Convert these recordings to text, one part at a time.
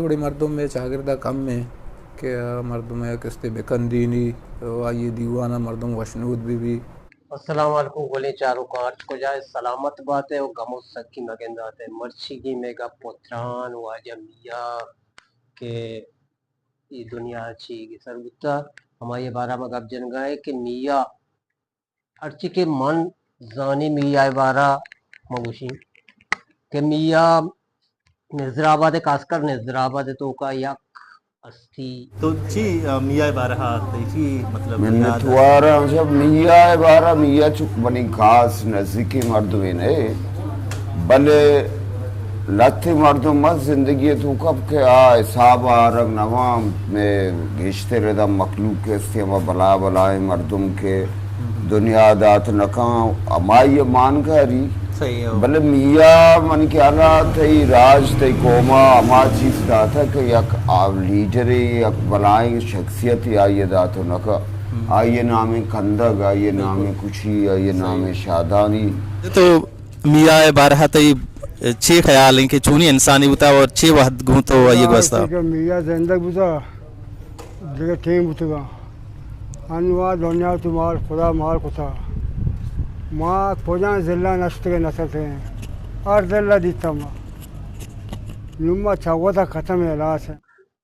بڑی مردم میں شاگردہ کم میں کہ مردم ہے کستے بکندینی آئیے دیوانہ مردم وشنود بھی السلام علیکم گولے چاروں کانٹ کو جائے سلامت بات ہے وہ گمو سکی مگندات ہے مرچی کی میگا پوتران واجہ میاں کہ یہ دنیا اچھی کی سرگتا ہمارے بارہ میں گب جن گئے کہ میاں ارچی کے من زانی میاں بارہ مگوشی کہ میاں نظرآباد خاص کر نظرآباد تو کا یک استی تو چی میاں بارہا چی مطلب منت وارا جب میاں بارا میاں چک بنی خاص نزدیکی مردمین ہے بلے لتی مردم مت زندگی تو کب کہ حساب آرگ نوام میں گشتے ردا مخلوق کے استیما بلا بلائے مردم کے دنیا دات نکاں امائی مان کری صحیح ہے بلے میاں من کیا نا تھی راج تھی قوما اما چیز داتا کہ یک لیڈری یک بلائیں شخصیت آئیے داتو نکا آئیے نام کندگ آئیے نام کچھی آئیے نام شادانی تو میاں بارہا تی چھ خیال ہیں کہ چونی انسانی بتا اور چھ وحد گوں تو یہ گوستا میاں زندگ بتا دیکھ ٹھیم بتا انوا دنیا تو مال خدا مال کتا ماں کھوجان ضلع نشت کے نسل تھے اور ضلع دیتا ماں نما چھاوتا ختم ہے لاس ہے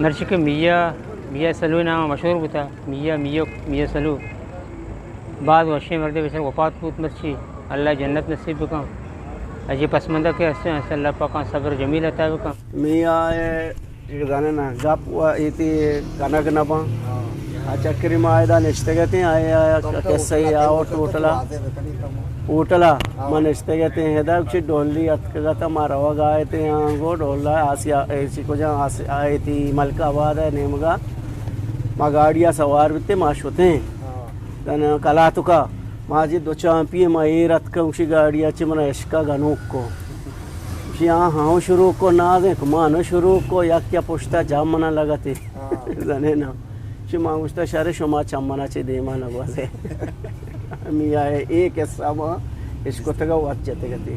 نرش کے میاں سلو نام مشہور بتا میاں سلو بعد وشی مرد ویسے وفات پوت مرچی اللہ جنت نصیب بکا اجی پسمندہ کے حصے ہیں اللہ پاکاں صبر جمیل عطا بکا میاں ایک دانے نا گپ ایتی کنک نپا چکری مائدہ نشتے گئے تھے آیا کسی آو ٹوٹلا من نشتے گئے تھے ہدا کچھ ڈولی اتکگا تھا مارا وگا آئے تھے یہاں گو ڈولا آسیا ایسی کو جہاں آئی تھی ملکہ آباد ہے نیمگا ماں گاڑیاں سوار بیتے ماں شوتے ہیں کلاتو کا ماں جی دو چامپی ماں ایرت کا اسی گاڑیاں چی منہ عشقہ گنوک کو اسی ہاں شروع کو نازیں کمانو شروع کو یک کیا پوشتا جام منہ لگا تھی زنے نا چی ماں پوشتا شہر شما چمنا چی دیما نگوا سے میاں ایک ایسا ماں اس کو تگا وقت جاتے گتی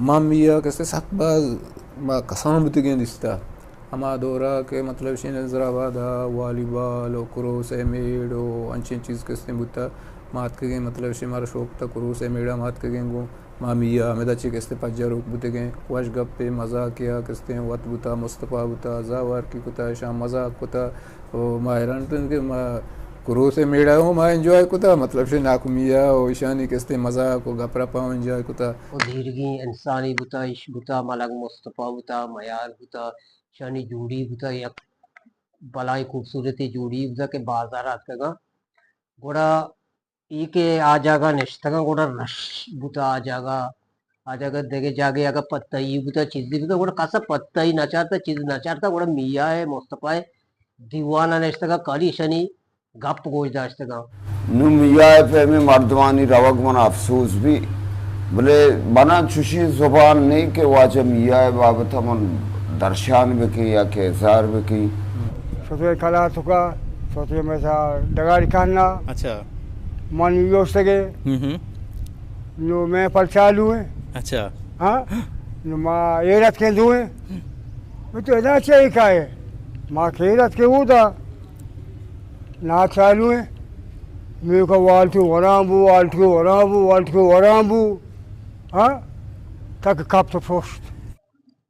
ماں میاں کسے سخت با کسان بتگیں دستا ہما دورا کہ مطلب شین نظرآباد والی بال و کروس میڑ و انچین چیز کستے بتا مات کے گئے مطلب شی مارا شوق تا کروس میڑا مات کے گئے گو ماں میاں ہمیں چی کستے پجا روک بتگیں وش گپ پہ مزا کیا کستے وط بتا مصطفیٰ بتا زاوار کی کتا شام مزاق کتا ماہران تن کے کرو سے میڑا ہوں ماں انجوائے کتا مطلب سے ناکو میاں و ایشانی کستے مزاق و گپرا پاؤں انجوائے کتا و دیرگی انسانی بتا عشق بتا ملک مصطفیٰ بتا معیار بتا شانی جوڑی بتا یک بلائی خوبصورتی جوڑی بتا کہ بازارات کا گوڑا ای کے آ جاگا نشتگا گوڑا رش بتا آ جاگا دیکھے جاگے اگر پتائی بتا چیزی بتا گوڑا کاسا پتائی نچارتا چیز نچارتا گوڑا میاں ہے مصطفیٰ ہے دیوانا نشتگا کالی شنی گپ گوش داشتگا نو میاں فہمی مردمانی روگ من افسوس بھی بلے بنا چوشی زبان نہیں کہ واجہ میاں بابتا من درشان بکی یا کہ اظہار بکی سوتے کھلا تھکا سوتے میں سا ڈگاری کھانا اچھا من یوشتے گئے نو میں پرچالو ہیں اچھا ہاں نو ماں ایرت کے دو ہیں میں تو ادھا چاہی کھا ہے ماں کے ایرت کے وہ دا نا چالو ہیں Meka waltu warambu, ha? Tak kapta post.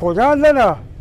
kodan na.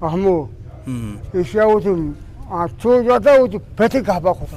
Ahmu. Isya utu acho jata utu peti kahba kota.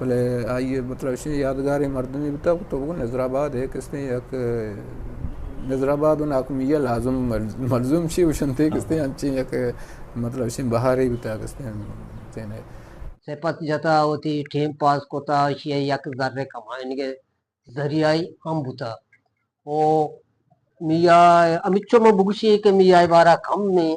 بولے آئیے مطلب یادگاری مردمی بتا تو وہ نظرآباد ہے کس نے یک نظرآباد ان آکم یہ لازم ملزوم چی وشنتے کس نے انچی یک مطلب بہاری بتا کس نے تینے سپت جتا ہوتی ٹیم پاس کوتا شیئے یک ذرے کمائن کے ذریعی ہم بتا او میاں امیچو میں بگشی کہ میاں بارا کم میں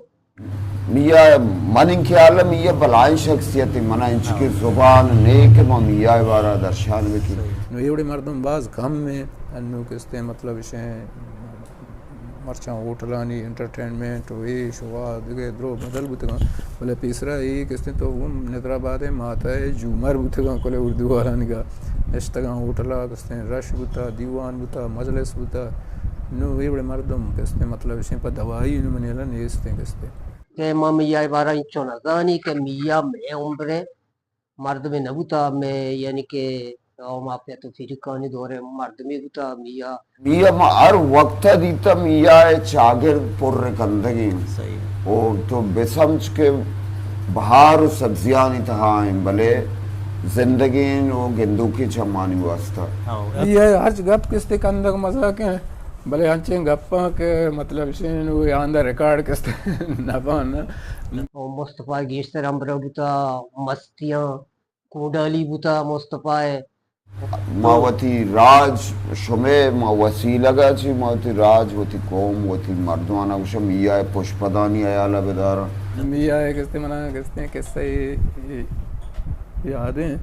میاں من خیال ہے میاں بلائیں شخصیت منا انچ کی زبان نیک ما میاں بارا درشان بکی نو ایوڑی مردم باز کم میں انو کستے مطلب شیں مرچاں ہوٹلانی انٹرٹینمنٹ وی شوا دیگے درو بدل بتگاں بولے پیسرا ہی کستے تو وہ نظرآباد ماتا ہے جومر بتگاں کلے اردو والا نگا نشتگاں ہوٹلا کستے رش بتا دیوان بتا مجلس بتا نو ایوڑی مردم کستے مطلب شیں پا دوائی انو منیلا نیستے کستے کہ ماں میاں بارا انچو نزانی کہ میاں میں عمرے مرد میں نبوتا میں یعنی کہ ماں پہ تو فیرکانی دورے مرد میں بوتا میاں میاں ما ہر وقت دیتا میاں چاگر پر رکندگی اور تو بسمچ کے بہار و سبزیانی تہائیں بلے زندگین و گندو کی چمانی واسطہ یہ ہر گپ کستے کندگ مزاق ہیں بلے ہنچیں گپاں کے مطلب شین وہ آندہ ریکارڈ کستے نبان مصطفیٰ گیشتر امبرہ بوتا مستیاں کوڈالی بوتا مصطفیٰ ماوتی راج شمے ما وسیلہ گا چی ماوتی راج وتی قوم وتی مردوانا وشا میاں پشپدانی ایالا بدارا میاں کستے منانا کستے قصہ یادیں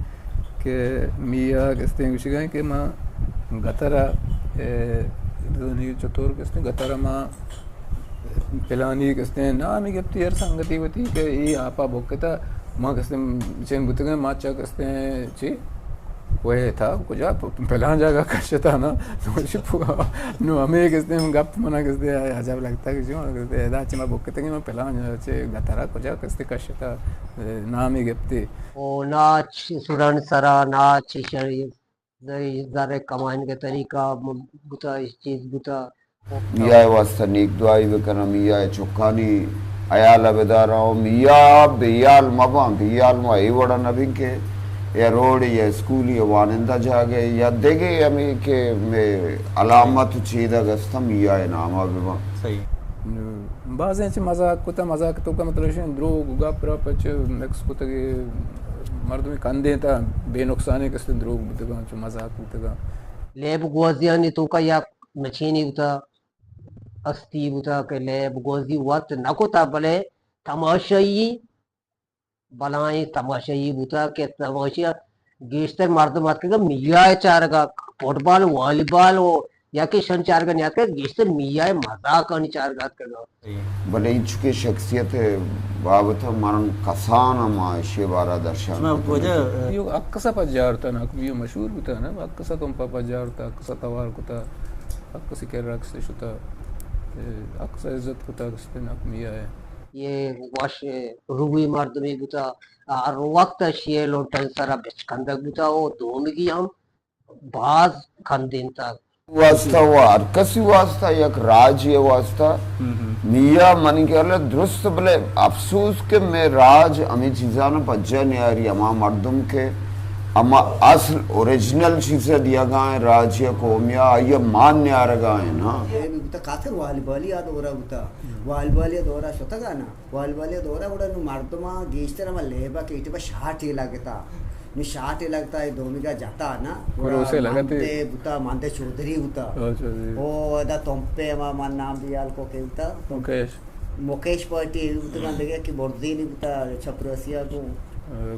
کہ میاں کستے کچھ گئے کہ ماں گترہ دونی چطور کستے گترہ ماں پلانی کستے نامی گفتی ہر سنگتی ہوتی کہ یہ آپا بھوکتا ماں کستے چین بھتے گئے ماں چاہ کستے چی وہ تھا کجا پلان جاگا کشتا نا نو ہمیں کستے گپ منا کستے عجب لگتا کہ جو کستے دا چی ماں بھوکتا کہ ماں پلان چی گترہ کجا کستے کشتا نامی گفتی او ناچ سرن سرا ناچ شریف ذرے کمائن کے طریقہ بتا اس چیز بتا میاں واسطہ نیک دعائی بکنا میاں چکانی ایالا بدارا میاں بیال مباں بیال ما ایوڑا نبی کے یا روڈ یا اسکول یا وانندہ جاگے یا دیگے ہمیں کہ میں علامت چیدہ گستا میاں نامہ ببا بعض ہیں مذاق کتا مذاق تو کا مطلب ہے دروگ گا پرا پچ مکس کتا کہ مردمی کندیں تا بے نقصانی کستے دروگ بتگا چو مذاق بتگا لیب گوزیانی تو کا یا مچینی بتا استی بتا کہ لیب گوزی وقت نکو تا بلے تماشائی بلائیں تماشائی بتا کہ تماشا گیشتر مردم آت کہ میاں چارگا فوٹ بال والی بال یا کہ شن چارگا نیات کہ گیشتر میاں مذاق آنی چارگا کرنا بلے ان چکے شخصیت بابتا مرن کسان ما اشی بارا درشان یہ اکسا پا جارتا نا یہ مشہور بتا نا اکسا تم پا جارتا اکسا توار کتا اکسی کے رقص شتا اکسا عزت کتا کستے نا میاں ہے یہ واش روی مردمی بتا ہر وقت شیئے لوٹن سارا بچ کندگ بتا ہو دومگی ہم باز کندین تا واسطہ وہ ہر کسی واسطہ یک راج یہ واسطہ میاں من کے اللہ درست بلے افسوس کہ میں راج امی چیزانا پجا نیاری اما مردم کے اما اصل اوریجنل چیزیں دیا گائیں راج یا قومیا آئیے مان نیارا گائیں نا یہ بتا خاطر والیبالی دورا بتا والیبالی دورا شتا گا نا والیبالی دورا بڑا نو مردما گیشتر ما لیبا کہ اتبا شاٹ ہی لگتا نو شاٹ ہی لگتا ہے دومی کا جاتا نا کروسے لگتے بتا ماندے چودھری ہوتا او دا تمپے من نام دیال کو کہتا مکیش پارٹی بتا گا لگے کہ بردینی بتا چھپرسیا کو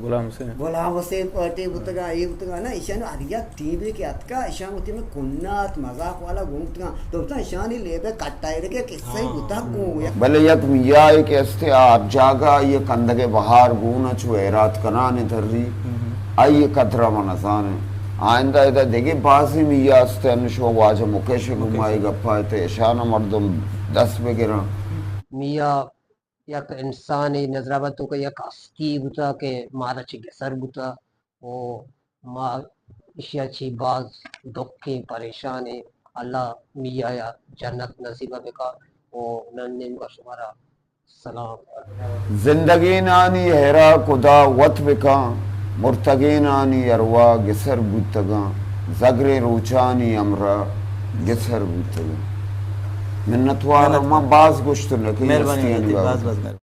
غلام حسین پارٹی بتگا یہ بتگا نا ایشان آدیا ٹیم کے اتکا ایشان ہوتی میں کنات مذاق والا گھومتگا تو بتا ایشانی لیبے کٹائی رکے کسا ہی بتا گھوم بلے یک میاں ایک ایستے آپ جاگا یہ کندگے بہار گونا چو ایرات کنانے تر ری آئیے قطرہ منظانے آئندہ ایدہ دیکھے بازی میاں استے انشو واجہ مکیش گھمائی گپائے تے ایشانا مردم دس بگران میاں یک انسانی نظرابتوں کا یک اسکی بتا کہ مارا چی گسر بتا وہ ما اشیا چی باز دکھیں پریشانے اللہ میاں یا جنت نصیبہ بکا وہ ننن کا شمارا سلام زندگی نانی ہیرا خدا وط بکا مرتگینانی اروا گسر بودتگا زگر روچانی امرا گسر بودتگا منتوارا ما باز گشتر لکی مہربانی ہستیانی حضرت، بابا باز باز مہربانی.